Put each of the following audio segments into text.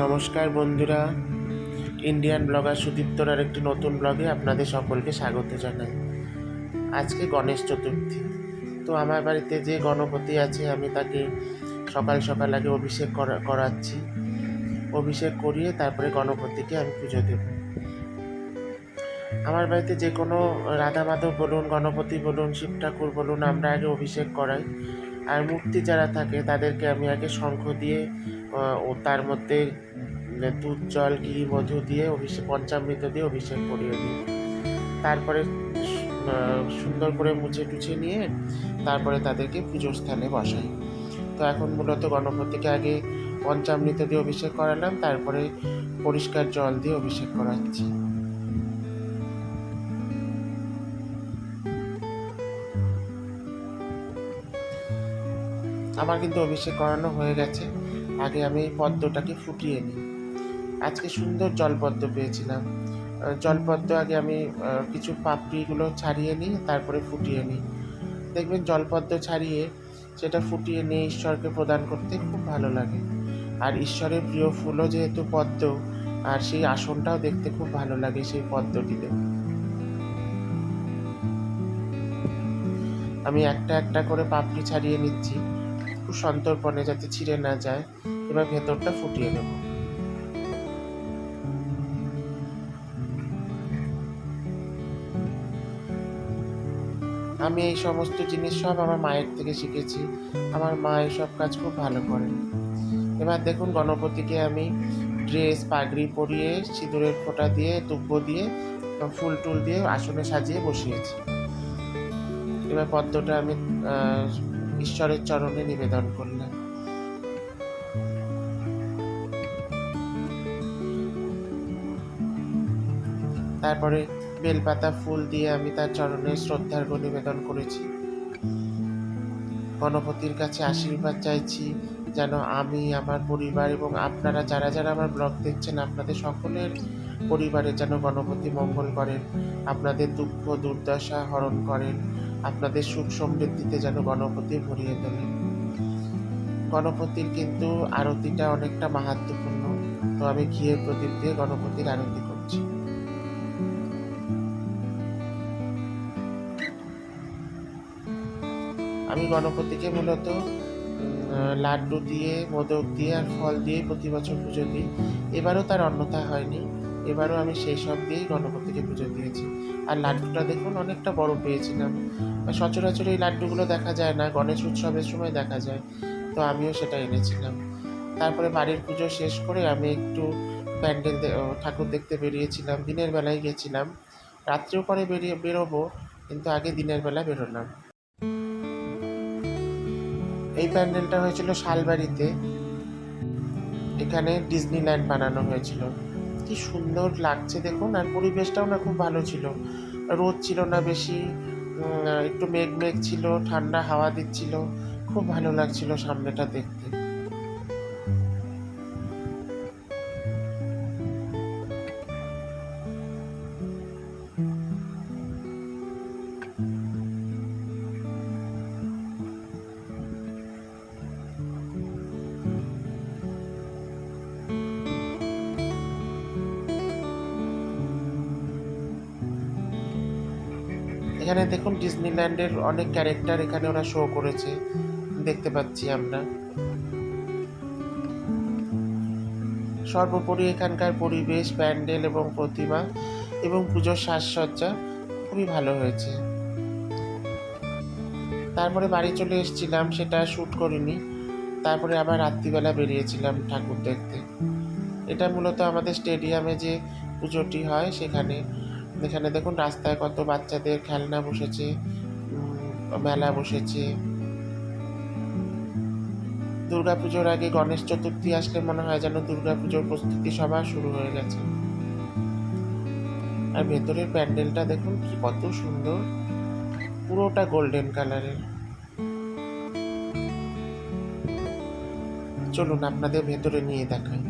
নমস্কার বন্ধুরা, Indian blogger সুদীপ্তর আর একটি নতুন ব্লগে আপনাদের সকলকে স্বাগত জানাই। আজকে গণেশ চতুর্থী। তো আমার বাড়িতে যে গণপতি আছে আমি তাকে সকাল সকাল আগে অভিষেক করাচ্ছি। অভিষেক করিয়ে তারপরে গণপতিকে আমি পুজো দেব। আমার বাড়িতে যে কোনো রাধা মাধব বলুন, গণপতি বলুন, শিব ঠাকুর বলুন, আমরা আগে অভিষেক করাই। আর মূর্তি যারা থাকে তাদেরকে আমি আগে শঙ্খ দিয়ে ও তার মধ্যে দুধ জল ঘি মধু দিয়ে পঞ্চামৃত দিয়ে অভিষেক করিয়ে দিই। তারপরে সুন্দর করে মুছে টুছে নিয়ে তারপরে তাদেরকে পুজোর স্থানে বসাই। তো এখন মূলত গণপতিকে আগে পঞ্চামৃত দিয়ে অভিষেক করালাম, তারপরে পরিষ্কার জল দিয়ে অভিষেক করাচ্ছি। আমার কিন্তু অভিষেক করানো হয়ে গেছে। আগে আমি পদ্মটাকে ফুটিয়ে নিই। আজকে সুন্দর জলপদ্ম পেয়েছিলাম। জলপদ্ম আগে আমি কিছু পাপড়িগুলো ছাড়িয়ে নিই, তারপরে ফুটিয়ে নিই। দেখবেন জলপদ্ম ছাড়িয়ে সেটা ফুটিয়ে নিয়ে ঈশ্বরকে প্রদান করতে খুব ভালো লাগে। আর ঈশ্বরের প্রিয় ফুলও যেহেতু পদ্ম, আর সেই আসনটাও দেখতে খুব ভালো লাগে সেই পদ্মটিতে। আমি একটা একটা করে পাপড়ি ছাড়িয়ে নিচ্ছি, খুব সন্তর্পণে যাতে ছিঁড়ে না যায়। এবার ভেতরটা ফুটিয়ে নেব। আমি এই সমস্ত জিনিস সব আমার মায়ের থেকে শিখেছি। আমার মা এসব কাজ খুব ভালো করেন। এবার দেখুন গণপতিকে আমি ড্রেস পাগড়ি পরিয়ে সিঁদুরের ফোঁটা দিয়ে দুব্ব দিয়ে ফুল টুল দিয়ে আসনে সাজিয়ে বসিয়েছি। এবার পদ্মটা আমি ঈশ্বরের চরণে নিবেদন করলাম। তারপরে বেলপাতা ফুল দিয়ে আমি তার চরণে শ্রদ্ধার্ঘ্য নিবেদন করেছি। গণপতির কাছে আশীর্বাদ চাইছি যেন আমি, আমার পরিবার এবং আপনারা যারা যারা আমার ব্লগ দেখছেন আপনাদের সকলের পরিবারে যেন গণপতি মঙ্গল করেন, আপনাদের দুঃখ দুর্দশা হরণ করেন, আপনাদের সুখ সমৃদ্ধিতে যেন গণপতি ভরিয়ে তোলেন। গণপতির কিন্তু আরতিটা অনেকটা মাহাত্ম্যপূর্ণ। তো আমি ঘিয়ের প্রদীপ দিয়ে গণপতির আরতি করছি। আমি গণপতিকে মূলত লাড্ডু দিয়ে, মোদক দিয়ে আর ফল দিয়ে প্রতি বছর পুজো দিই। এবারও তার অন্যথা হয়নি। এবারও আমি সেই সব দিয়েই গণপতিকে পুজো দিয়েছি। আর লাড্ডুটা দেখুন অনেকটা বড় পেয়েছিলাম। সচরাচর এই লাড্ডুগুলো দেখা যায় না, গণেশ উৎসবের সময় দেখা যায়। তো আমিও সেটা এনেছিলাম। তারপরে বাড়ির পুজো শেষ করে আমি একটু প্যান্ডেল ঠাকুর দেখতে বেরিয়েছিলাম। দিনের বেলায় গেছিলাম, রাত্রেও পরে বেরোবো, কিন্তু আগে দিনের বেলা বেরোলাম। এই প্যান্ডেলটা হয়েছিল শালবাড়িতে। এখানে ডিজনিল্যান্ড বানানো হয়েছিল। কি সুন্দর লাগছে দেখুন। আর পরিবেশটাও না খুব ভালো ছিল, রোদ ছিল না বেশি, একটু মেঘ মেঘ ছিল, ঠান্ডা হাওয়া দিচ্ছিল, খুব ভালো লাগছিল সামনেটা দেখতে। এখানে দেখুন ডিজনিল্যান্ডের অনেক ক্যারেক্টার এখানে ওরা শো করেছে, দেখতে পাচ্ছি আমরা। সর্বোপরি এখানকার পরিবেশ, প্যান্ডেল এবং প্রতিমা এবং পুজোর সাজসজ্জা খুবই ভালো হয়েছে। তারপরে বাড়ি চলে এসেছিলাম, সেটা শ্যুট করিনি। তারপরে আবার রাত্রিবেলা বেরিয়েছিলাম ঠাকুর দেখতে। এটা মূলত আমাদের স্টেডিয়ামে যে পুজোটি হয় সেখানে। এখানে দেখুন রাস্তায় কত বাচ্চাদের খেলনা বসেছে, মেলা বসেছে। দুর্গাপুজোর আগে গণেশ চতুর্থী আসলে মনে হয় যেন দুর্গাপুজোর প্রস্তুতি সভা শুরু হয়ে গেছে। আর ভেতরের প্যান্ডেলটা দেখুন কি কত সুন্দর, পুরোটা গোল্ডেন কালারের। চলুন আপনাদের ভেতরে নিয়ে দেখাই।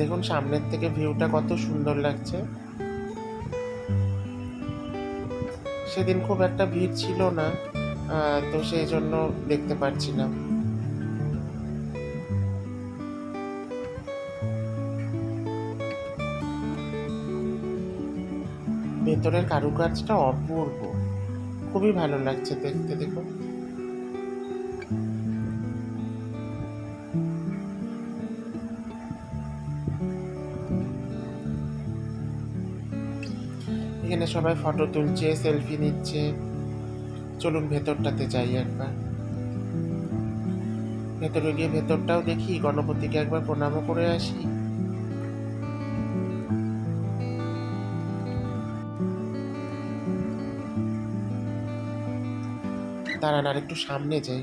দেখুন সামনের থেকে ভিউটা কত সুন্দর লাগছে। সেদিন খুব একটা ভিড় ছিল না, তো সেই জন্য দেখতে পাচ্ছিলাম। ভেতরের কারুকাজটা অপূর্ব, খুবই ভালো লাগছে দেখতে। দেখুন, এখানে সবাই ফটো তুলছে, সেলফি নিচ্ছে। চলুন ভেতরটাতে যাই একবার। ভেতরে গিয়ে ভেতরটাও দেখি, গণপতিকে একবার প্রণামও করে আসি। দাঁড়ান, আর একটু সামনে যাই,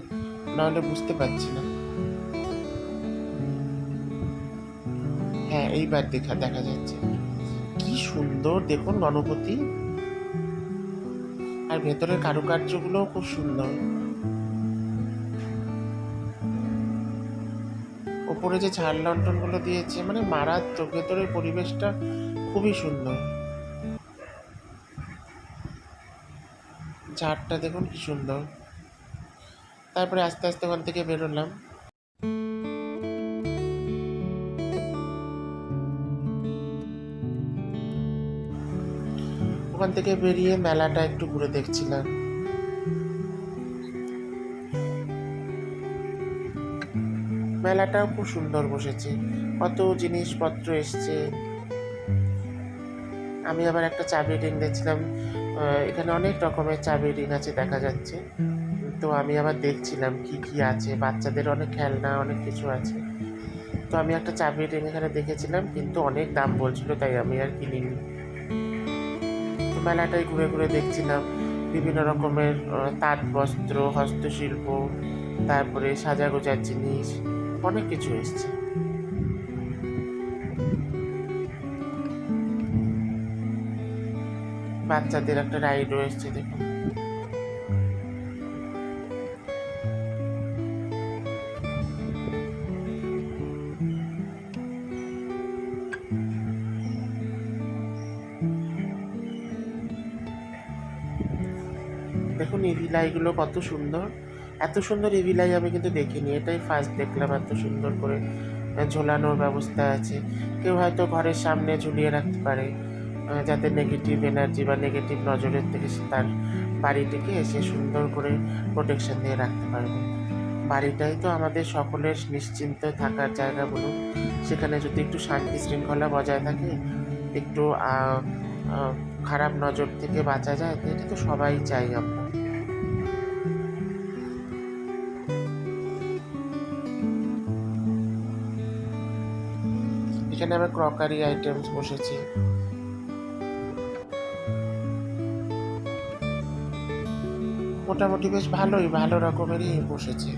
নাহলে বুঝতে পারছি না। হ্যাঁ, এইবার দেখা যাচ্ছে। কি সুন্দর দেখুন গণপতি, আর ভেতরের কারুকার্যগুলোও খুব সুন্দর। ওপরে যে ঝাড় লণ্ঠন গুলো দিয়েছে, মানে মারাত্মক। ভেতরের পরিবেশটা খুবই সুন্দর। ঝাড়টা দেখুন কি সুন্দর। তারপরে আস্তে আস্তে ওখান থেকে বেরোলাম। ওখান থেকে বেরিয়ে মেলাটা একটু ঘুরে দেখছিলাম। মেলাটাও খুব সুন্দর বসেছে, কত জিনিসপত্র এসছে। আমি আবার একটা চাবি রিং দেখছিলাম, এখানে অনেক রকমের চাবি রিং আছে দেখা যাচ্ছে। তো আমি আবার দেখছিলাম কি কি আছে, বাচ্চাদের অনেক খেলনা, অনেক কিছু আছে। তো আমি একটা চাবি রিং এখানে দেখেছিলাম, কিন্তু অনেক দাম বলছিল, তাই আমি আর কিনিনি। তো মেলাটাই ঘুরে ঘুরে দেখছিলাম বিভিন্ন রকমের তাঁত বস্ত্র, হস্তশিল্প, তারপরে সাজাগোজার জিনিস, অনেক কিছু এসছে। বাচ্চাদের একটা রাইডও এসছে দেখুন। দেখুন ইভিলাইগুলো কত সুন্দর, এত সুন্দর ইভিলাই আমি কিন্তু দেখিনি, এটাই ফার্স্ট দেখলাম। এত সুন্দর করে ঝোলানোর ব্যবস্থা আছে। কেউ হয়তো ঘরের সামনে ঝুলিয়ে রাখতে পারে, যাতে নেগেটিভ এনার্জি বা নেগেটিভ নজরের থেকে তার বাড়িটিকে এসে সুন্দর করে প্রোটেকশন দিয়ে রাখতে পারবে। বাড়িটাই তো আমাদের সকলের নিশ্চিন্ত থাকার জায়গা বলুন। সেখানে যদি একটু শান্তি শৃঙ্খলা বজায় থাকে, একটু খারাপ নজর থেকে বাঁচা যায়, তো এটা তো সবাই চাই আমরা। এখানে আবার ক্রকারি আইটেমস বসেছে। মোটামুটি বেশ ভালোই, ভালো রকমেরই বসেছে।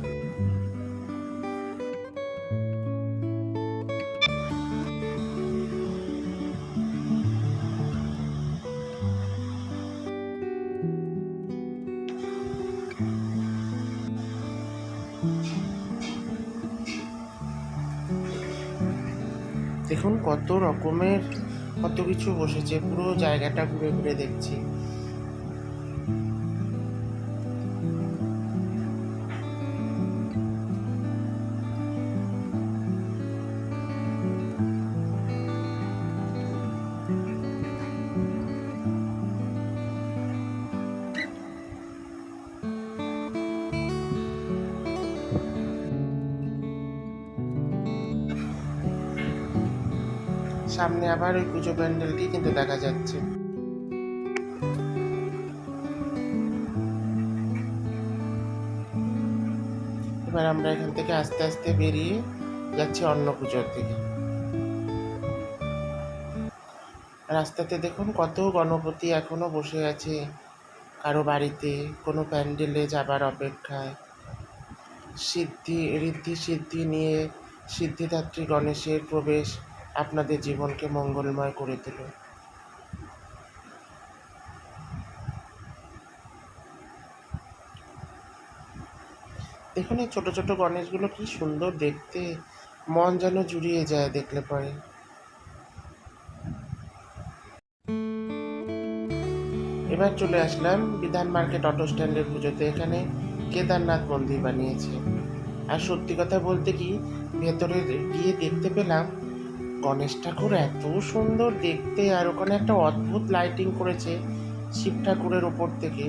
দেখুন কত রকমের, কত কিছু বসেছে, পুরো জায়গাটা ঘুরে ঘুরে দেখছি। সামনে আবার ওই পুজো প্যান্ডেলটি কিন্তু দেখা যাচ্ছে। এবার আমরা এখান থেকে আস্তে আস্তে বেরিয়ে যাচ্ছি অন্য পুজোর দিকে। রাস্তাতে দেখুন কত গণপতি এখনো বসে আছে, কারো বাড়িতে, কোনো প্যান্ডেলে যাবার অপেক্ষায়। ঋদ্ধি সিদ্ধি নিয়ে সিদ্ধিদাত্রী গণেশের প্রবেশ আপনাদের জীবনকে মঙ্গলময় করে তোলো। দেখুন এই ছোট ছোট গণেশগুলো কি সুন্দর দেখতে, মন যেন জুড়িয়ে যায় দেখলে পরে। এবার চলে আসলাম বিধান মার্কেট অটো স্ট্যান্ডের পুজোতে। এখানে কেদারনাথ মন্দির বানিয়েছে। আর সত্যি কথা বলতে কি, ভেতরে গিয়ে দেখতে পেলাম গণেশ ঠাকুর এত সুন্দর দেখতে, আর ওখানে একটা অদ্ভুত লাইটিং করেছে শিব ঠাকুরের ওপর থেকে,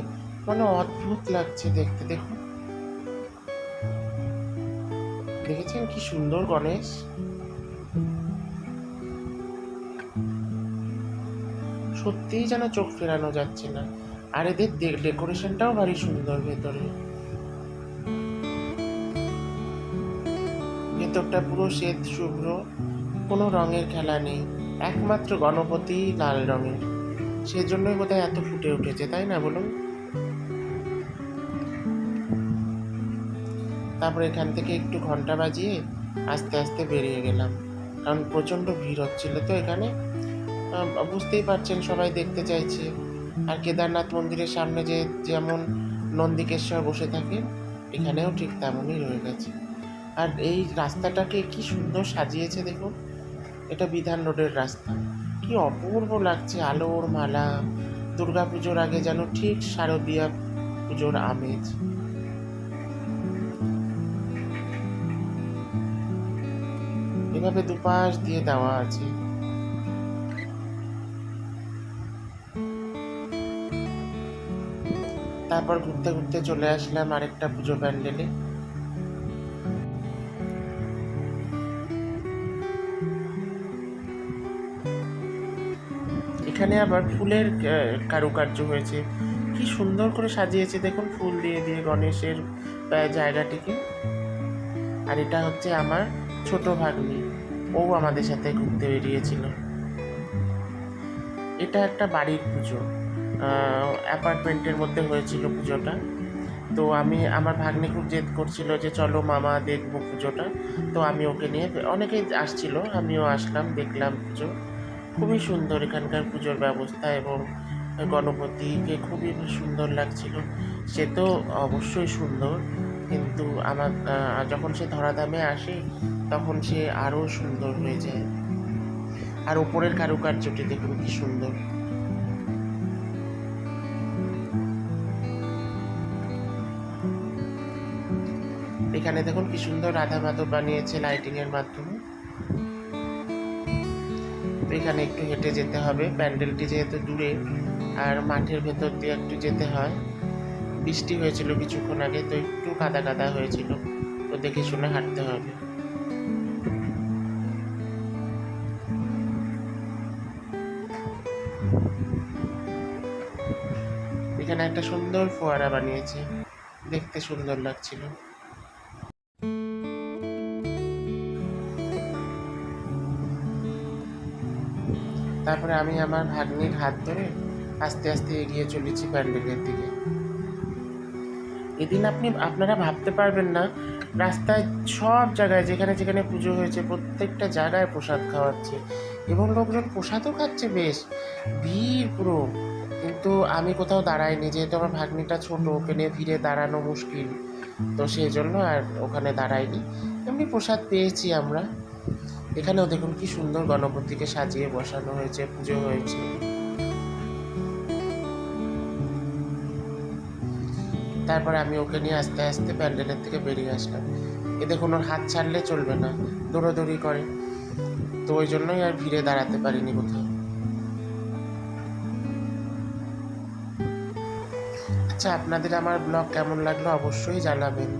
মানে অদ্ভুত লাগছে দেখতে। দেখুন, দেখেছেন কি সুন্দর গণেশ? সত্যিই যেন চোখ ফেরানো যাচ্ছে না। আর এদের ডেকোরেশনটাও ভারী সুন্দর। ভেতরটা পুরো শ্বেত শুভ্র, কোনো রঙের খেলা নেই, একমাত্র গণপতি লাল রঙের। সেজন্যই বোধহয় এত ফুটে উঠেছে, তাই না বলুন? তারপর এখান থেকে একটু ঘন্টা বাজিয়ে আস্তে আস্তে বেরিয়ে গেলাম, কারণ প্রচণ্ড ভিড় হচ্ছিল তো এখানে। বুঝতেই পারছেন, সবাই দেখতে চাইছে। আর কেদারনাথ মন্দিরের সামনে যেমন নন্দিকেশ্বর বসে থাকে, এখানেও ঠিক তেমনই রয়ে গেছে। আর এই রাস্তাটাকে কি সুন্দর সাজিয়েছে দেখুন। এটা বিধান রোডের রাস্তা, কি অপূর্ব লাগছে, আলোর মালা। দুর্গা পুজোর আগে যেন ঠিক শারদীয়া পুজোর আমেজ। এভাবে দুপাশ দিয়ে দেওয়া আছে। তারপর ঘুরতে ঘুরতে চলে আসলাম আরেকটা পুজো প্যান্ডেলে। এখানে আবার ফুলের কারুকার্য হয়েছে, কি সুন্দর করে সাজিয়েছে দেখুন, ফুল দিয়ে দিয়ে গণেশের জায়গাটিকে। আর এটা হচ্ছে আমার ছোট ভাগ্নি, ও আমাদের সাথে ঘুরতে বেরিয়েছিল। এটা একটা বাড়ির পুজো, অ্যাপার্টমেন্টের মধ্যে হয়েছিল পুজোটা। তো আমার ভাগ্নি খুব জেদ করছিল যে চলো মামা দেখবো পুজোটা। তো আমি ওকে নিয়ে, অনেকেই আসছিল, আমিও আসলাম, দেখলাম পুজো। খুবই সুন্দর এখানকার পুজোর ব্যবস্থা, এবং গণপতিকে খুবই সুন্দর লাগছিল। সে তো অবশ্যই সুন্দর, কিন্তু আমার যখন সে ধরাধামে আসে তখন সে আরও সুন্দর হয়ে যায়। আর ওপরের কারুকার্যটি দেখুন কি সুন্দর। এখানে দেখুন কি সুন্দর রাধা মাধব বানিয়েছে লাইটিং এর মাধ্যমে। এখানে একটু হেঁটে যেতে হবে, প্যান্ডেলটি যেহেতু দূরে আর মাঠের ভেতর দিয়ে একটু যেতে হয়। বৃষ্টি হয়েছিল কিছুক্ষণ আগে, তো একটু কাদা কাদা হয়েছিল, তো দেখে শুনে হাঁটতে হবে। এখানে একটা সুন্দর ফোয়ারা বানিয়েছে, দেখতে সুন্দর লাগছিল। তারপরে আমি আমার ভাগ্নির হাত ধরে আস্তে আস্তে এগিয়ে চলেছি প্যান্ডেলের দিকে। এদিন আপনারা ভাবতে পারবেন না, রাস্তায় সব জায়গায় যেখানে যেখানে পুজো হয়েছে প্রত্যেকটা জায়গায় প্রসাদ খাওয়াচ্ছে, এবং লোকজন প্রসাদও খাচ্ছে, বেশ ভিড় পুরো। কিন্তু আমি কোথাও দাঁড়াইনি, যেহেতু আমার ভাগ্নিটা ছোট, ওকে নিয়ে ভিড়ে দাঁড়ানো মুশকিল, তো সেই জন্য আর ওখানে দাঁড়াইনি। এমনি প্রসাদ পেয়েছি আমরা। এখানেও দেখুন কি সুন্দর গণপতিকে সাজিয়ে বসানো হয়েছে, পুজো হয়েছে। তারপরে আমি ওকে নিয়ে আস্তে আস্তে প্যান্ডেলের থেকে বেরিয়ে আসলাম। এ দেখুন, ওর হাত ছাড়লে চলবে না, দৌড়াদৌড়ি করে, তো ওই জন্যই আর ভিড়ে দাঁড়াতে পারিনি কোথাও। আচ্ছা, আপনাদের আমার ব্লগ কেমন লাগলো অবশ্যই জানাবেন।